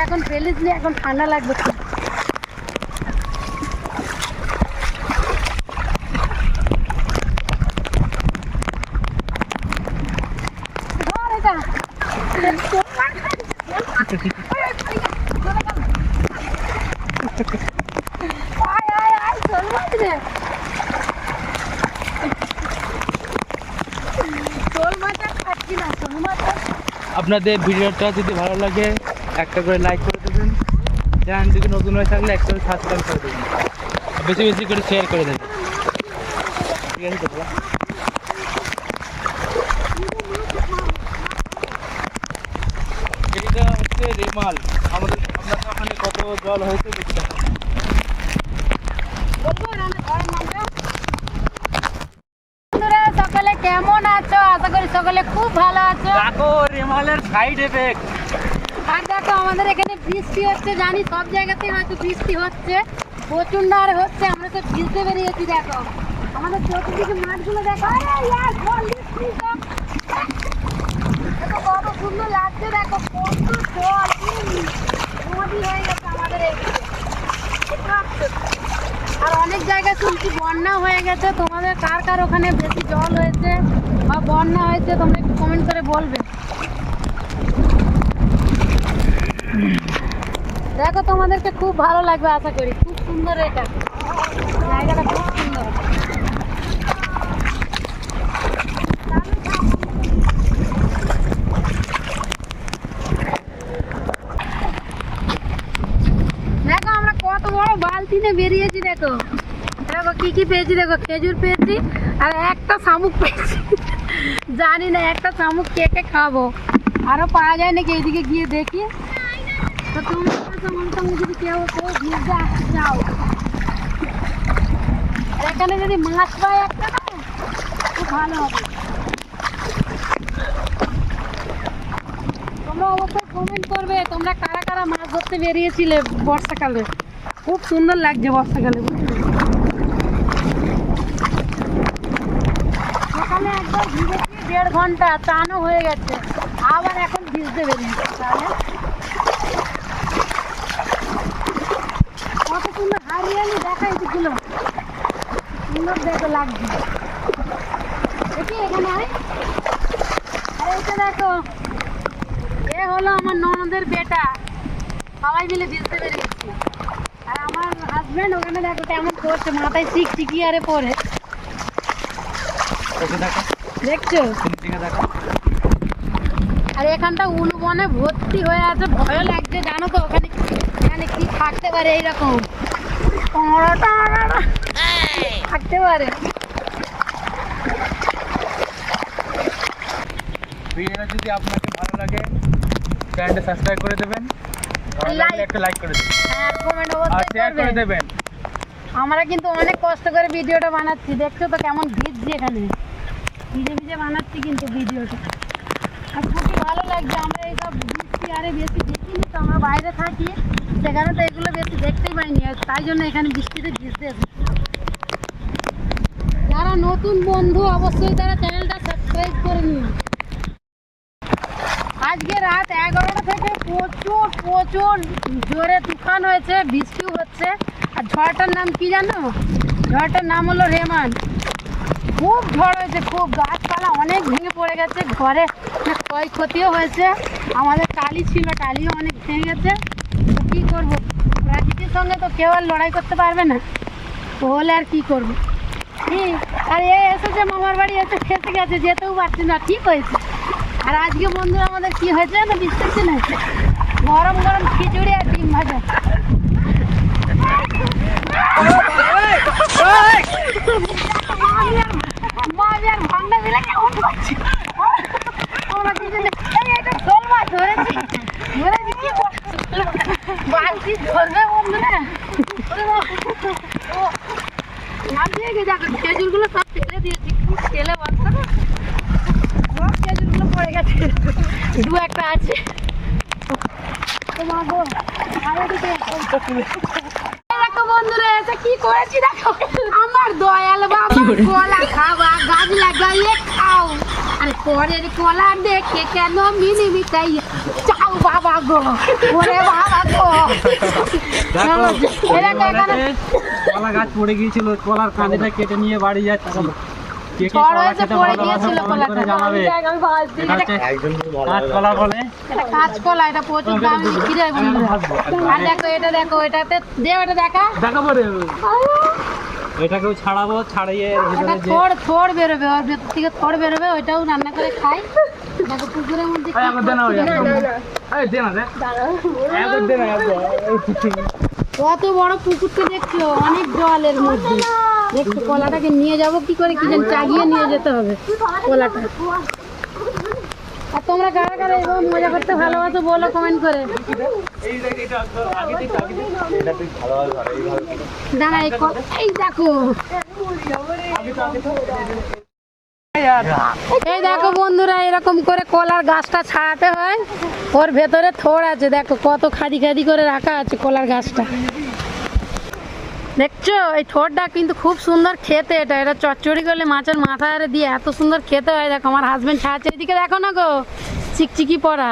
এখন ফেলিস নি, এখন ঠান্ডা লাগবে। আপনাদের ভিডিওটা যদি ভালো লাগে একটা করে লাইক করে দেবেন, চ্যানেলটিকে নতুন হয়ে থাকলে একটা করে সাবস্ক্রাইব করে দেবেন, বেশি বেশি করে শেয়ার করে দেবেন। ঠিক আছে তো? এটা হচ্ছে রেমাল। আমাদের ওখানে কত জল হয়েছে দেখতে। সকলে কেমন আছো? আশা করি সকলে খুব ভালো আছো। দেখো রেমালের সাইড এফেক্ট। আর দেখো আমাদের এখানে বৃষ্টি হচ্ছে, জানি সব জায়গাতে হয়তো বৃষ্টি হচ্ছে, প্রচন্ড আর হচ্ছে। আমরা তো ভিজতে বেরিয়েছি। দেখো আমাদের চতুর্দিকে মাঠগুলো দেখো, কত সুন্দর লাগছে। দেখো কত জল, নদী হয়ে গেছে আমাদের এখানে। আর অনেক জায়গায় শুনছি বন্যা হয়ে গেছে। তোমাদের কার কার ওখানে বেশি জল হয়েছে বা বন্যা হয়েছে তোমরা একটু কমেন্ট করে বলবে। দেখো তোমাদেরকে খুব ভালো লাগবে আশা করি। খুব সুন্দর এটা জায়গাটা, খুব সুন্দর। দেখো আমরা কত বড় বালতি নিয়ে বেরিয়েছি। দেখো দেখো কি কি পেয়েছি। দেখো খেজুর পেয়েছি আর একটা শামুক পেয়েছি। জানি না একটা শামুক কে কে খাবো, আরো পাওয়া যায় নাকি এইদিকে গিয়ে দেখি। তো তোমরা যদি কেউ ভিজতে আসতে চাও, এখানে যদি মাছ পায় একটা না, খুব ভালো হবে। তোমরা অবশ্যই কমেন্ট করবে তোমরা কারা কারা মাছ ধরতে বেরিয়েছিলে বর্ষাকালে। খুব সুন্দর লাগছে বর্ষাকালে, বুঝলে। সকালে একবার ভিজেছি 1.5 ঘন্টা, চানও হয়ে গেছে, আবার এখন ভিজতে বেরিয়েছে। তাহলে কত সুন্দর হারিয়ালি দেখাই দিগুলো, সুন্দর দেখে লাগছে। দেখি এখানে আরে এটা দেখো, এ হলো আমার ননদের বেটা। সবাই মিলে ভিজতে বেরিয়েছি। আর আমার হাজবেন্ড ওখানে দেখো কেমন করছে, মাথায় চিকচিকি আরে পরে। দেখছো? আর এখানটা উলু বনে ভর্তি হয়ে আছে, ভয় লাগছে জানো তো। ওখানে এখানে কি থাকতে পারে, এইরকম থাকতে পারে। ভিডিওটা যদি আপনাকে ভালো লাগে চ্যানেলটা সাবস্ক্রাইব করে দেবেন, একটা লাইক করে দেবেন, হ্যাঁ কমেন্ট অবশ্যই শেয়ার করে দেবেন। আমরা কিন্তু অনেক কষ্ট করে ভিডিওটা বানাচ্ছি, দেখছো তো কেমন ভিজছে, এখানে ভিজে ভিজে বানাচ্ছি কিন্তু ভিডিওটা। আর খুবই ভালো লাগছে। আমরা এইসব বৃষ্টি আরে বেশি দেখিনি তো, আমরা বাইরে থাকি, সেখানে তো এগুলো বেশি দেখতেই পাইনি, তাই জন্য এখানে বৃষ্টিতে ভিজতে এসেছি। যারা নতুন বন্ধু অবশ্যই তারা চ্যানেলটা সাবস্ক্রাইব করে নিন। আজকে রাত 11টা থেকে প্রচুর প্রচুর জোরে তুফান হয়েছে, বৃষ্টিও হচ্ছে। আর ঝড়টার নাম কি জানো? ঝড়টার নাম হলো রেমান। খুব ঝড় হয়েছে, খুব গাছপালা অনেক ভেঙে পড়ে গেছে, ঘরে ক্ষয়ক্ষতিও হয়েছে। আমাদের টালি ছিল, টালিও অনেক ভেঙে গেছে। তো কী করবো, প্রকৃতির সঙ্গে তো কেউ আর লড়াই করতে পারবে না, হলে আর কী করবো। ঠিক। আর এ এসেছে মামার বাড়ি, এসে খেতে গেছে, যেতেও পারছি না, ঠিক হয়েছে। আর আজকে বন্ধুরা আমাদের কি হয়েছে না বিশ্বাস না, গরম গরম খিচুড়ি আর ডিম ভাজা। মাছ আর ভান্ডা মিলে কেমন করছি আমরা দুজনে এটা শোল মাছ ধরেছি কি বালতি ধরবে বন্ধুরা নাম দিয়ে গেছে খেজুরগুলো সব ফেলে দিয়েছি কি ফেলে বলতো না সব খেজুরগুলো পড়ে গেছে দু একটা আছে তোমার গো আর এদিকে দেখো বন্ধুরা এটা কি করেছি দেখো আমার দয়াল বাবা কলা খাওয়া গাছ লাগাইয়ে খাও আর পরের কলা দেখে কেন মিনি মিটাই চাও বাবা গো ওরে বাবা গো কলা গাছ পড়ে গিয়েছিল কলার কাঁদিটা কেটে নিয়ে বাড়ি যাচ্ছি কে কে ঝড় কলা হয়েছে খেতে পড়ে ভালোবাসেন গিয়েছিল কমেন্ট করে কলাটা জানাবে এটা হচ্ছে কাঁচকলা বলে এটা কাঁচকলা এটা প্রচুর দাম বিক্রি হয় বন্ধুরা আর দেখো এটাতে দে ওটা দেখা দেখাবো রে এটাকেও ছাড়াবো ছাড়িয়ে এটা ভিতরে যে থোড় বেরোবে ওর ভেতর থেকে থোড় বেরোবে ওইটাও রান্না করে খাই দেখো পুকুরের মধ্যে এই আমাকে দে না ওই এই দে না দে একবার দে না কত বড় পুকুরটা দেখছো অনেক জলের মধ্যে দেখছো কলাটাকে নিয়ে যাব কি করে কি জানি চাগিয়ে নিয়ে যেতে হবে কলাটা আর তোমরা কারা কারা এরকম মজা করতে ভালোবাসো বলো কমেন্ট করে এই দেখ এটা আগে দিক এটা তুই ভালোভাবে ধর এইভাবে দাঁড়া এই দেখো এই দেখো বন্ধুরা এরকম করে কলার গাছটা ছাড়াতে হয় ওর ভেতরে থোড় আছে দেখো কত খাদি খাদি করে রাখা আছে কলার গাছটা দেখছো এই থোড়টা কিন্তু খুব সুন্দর খেতে এটা চচ্চড়ি করলে মাছের মাথা আরে দিয়ে এত সুন্দর খেতে হয় দেখো আমার হাজবেন্ড ছাড়াচ্ছে এদিকে দেখো না গো চিকচিকি পড়া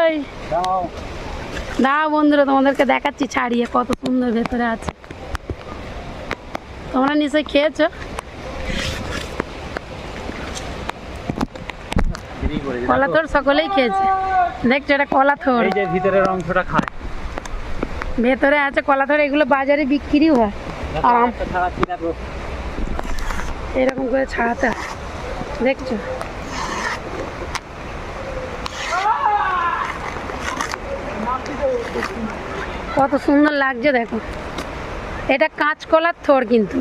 এই দাও বন্ধুরা তোমাদেরকে দেখাচ্ছি ছাড়িয়ে কত সুন্দর ভেতরে আছে তোমরা নিশ্চয়ই খেয়েছো কলা থোড় সকলেই খেয়েছে দেখছো এটা কলা থোড় এই যে ভিতরের অংশটা খায় ভেতরে আছে কলা থোড় এগুলো বাজারে বিক্রি হয় আর ছাড়াচ্ছি দেখো এরকম করে ছাড়াতে হয় দেখছো কত সুন্দর লাগছে দেখো এটা কাঁচকলার থোড় কিন্তু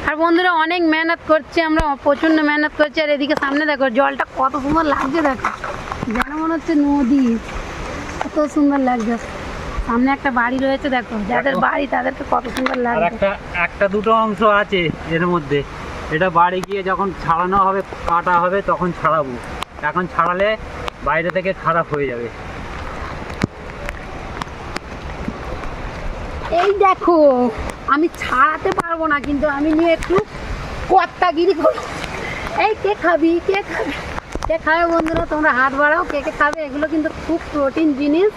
আর বন্ধুরা অনেক মেহনত করছি আমরা প্রচণ্ড মেহনত করছি আর এদিকে সামনে দেখো জলটা কত সুন্দর লাগছে দেখো যেন মনে হচ্ছে নদী কত সুন্দর লাগছে সামনে একটা বাড়ি রয়েছে দেখো যাদের বাড়ি তাদেরকে কত সুন্দর আর লাগছে একটা দুটো অংশ আছে এর মধ্যে এটা বাড়ি গিয়ে যখন ছাড়ানো হবে কাটা হবে তখন ছাড়াবো এখন ছাড়ালে বাইরে থেকে খারাপ হয়ে যাবে এই দেখো আমি ছাড়াতে পারবো না কিন্তু আমি নিয়ে একটু কর্তাগিরি করবো এই কে খাবি কে খাবে বন্ধুরা তোমরা হাত বাড়াও কে খাবে এগুলো কিন্তু খুব প্রোটিন জিনিস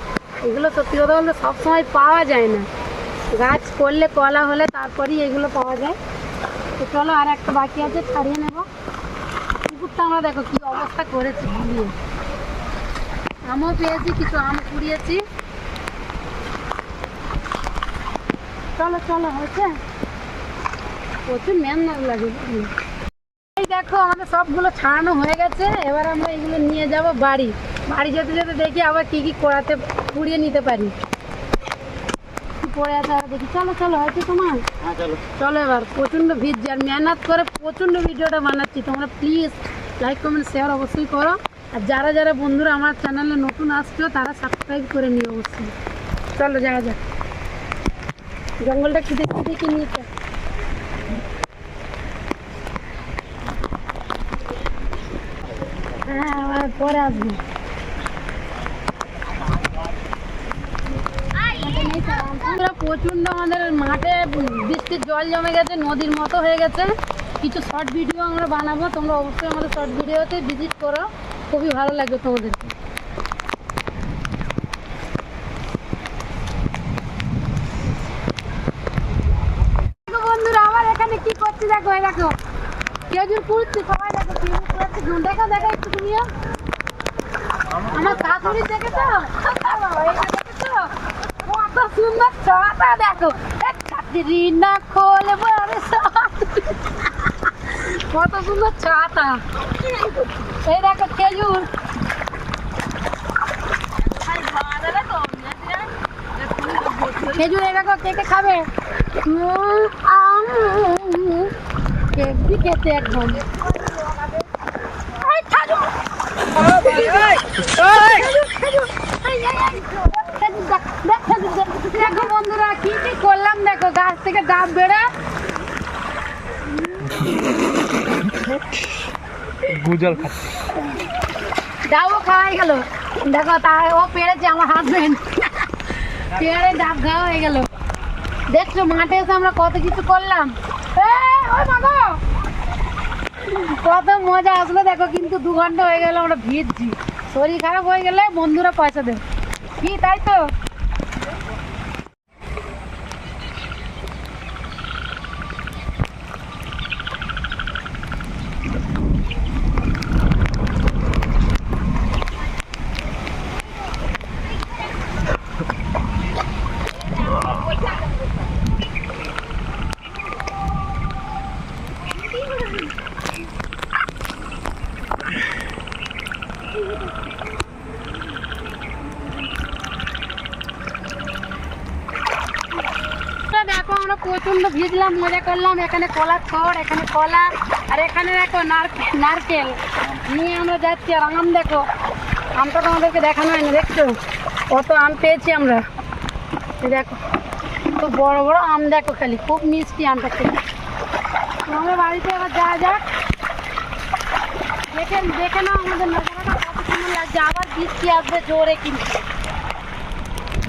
এগুলো সত্যি কথা বলতে সবসময় পাওয়া যায় না গাছ করলে কলা হলে তারপরেই এগুলো পাওয়া যায় তো চলো আর একটা বাকি আছে ছাড়িয়ে নেবো পুকুরটা আমরা দেখো কি অবস্থা করেছি ঘুরিয়ে আমও পেয়েছি কিছু আম কুড়িয়েছি চলো হয়েছে প্রচুর মেহনত লাগে এই দেখো আমাদের সবগুলো ছাড়ানো হয়ে গেছে এবার আমরা এগুলো নিয়ে যাব বাড়ি যেতে যেতে দেখি আবার কি করাতে পুড়িয়ে নিতে পারি পড়ে আছে আর দেখি চলো হয়েছে তোমার হ্যাঁ চলো এবার প্রচণ্ড ভিড় আর মেহনত করে প্রচণ্ড ভিডিওটা বানাচ্ছি তোমরা প্লিজ লাইক কমেন্ট শেয়ার অবশ্যই করো আর যারা বন্ধুরা আমার চ্যানেলে নতুন আসছো তারা সাবস্ক্রাইব করে নিও অবশ্যই চলো যাওয়া যাক জঙ্গলটা কি দেখি নিয়েছে হ্যাঁ পরে আসবো প্রচন্ড আমাদের মাঠে বৃষ্টির জল জমে গেছে নদীর মতো হয়ে গেছে কিছু শর্ট ভিডিও আমরা বানাবো তোমরা অবশ্যই আমাদের শর্ট ভিডিওতে ভিজিট করো খুবই ভালো লাগবে তোমাদেরকে বন্ধুরা আমার এখানে কি করছি দেখো দেখো খেজুর কুড়ছি সবাই দেখো খেজুর কুড়াচ্ছি দেখা একটু তুমিও আমার শাশুড়ি দেখেছো দেখেছো কত সুন্দর ছাতা দেখো রিনা খোলে কত সুন্দর ছাতা এই দেখো খেজুর খেজুর এই দেখো কে খাবে হেভি খেতে একদম। দেখো বন্ধুরা কি কি করলাম, দেখো গাছ থেকে ডাব বেড়ে গুজল খাচ্ছে। ডাবও খাওয়াই গেল। দেখো তার ও পেরেছে আমার হাজবেন্ড, পেরে ডাব খাওয়া হয়ে গেল। দেখছো মাঠে এসে আমরা কত কিছু করলাম। ওই মাগো কত মজা আসলো দেখো, কিন্তু 2 ঘন্টা হয়ে গেল আমরা ভিজছি। শরীর খারাপ হয়ে গেলে বন্ধুরা পয়সা দেবে কি, তাই তো? দেখো আমরা প্রচন্ড ভিজলাম, মজা করলাম। এখানে কলার খড়, এখানে কলা, আর এখানে দেখো নারকেল নিয়ে আমরা যাচ্ছি। আর আম দেখো, আমটা তোমাদেরকে দেখানো হয় না, দেখছো কত আম পেয়েছি আমরা। এই দেখো তো বড় বড় আম, দেখো খালি খুব মিষ্টি আমটা খেতে। আমরা বাড়িতে এবার যাওয়া যাক। দেখে নাও আমাদের নজারাটা কত সুন্দর লাগছে। আবার বৃষ্টি আসবে জোরে কিন্তু।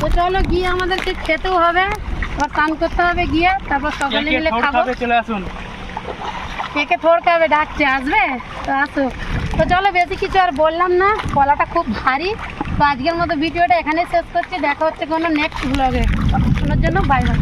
তো চলো গিয়ে আমাদেরকে খেতেও হবে, আবার স্নান করতে হবে গিয়ে, তারপর সকালে মিলে খাবো। চলে আসুন। কে থোড় খাবে ডাকছে, আসবে তো আসো। তো চলো বেশি কিছু আর বললাম না, কলাটা খুব ভারী। তো আজকের মতো ভিডিওটা এখানেই শেষ করছি। দেখা হচ্ছে কোনো নেক্সট ব্লগে। ততক্ষণের জন্য বাই বাই।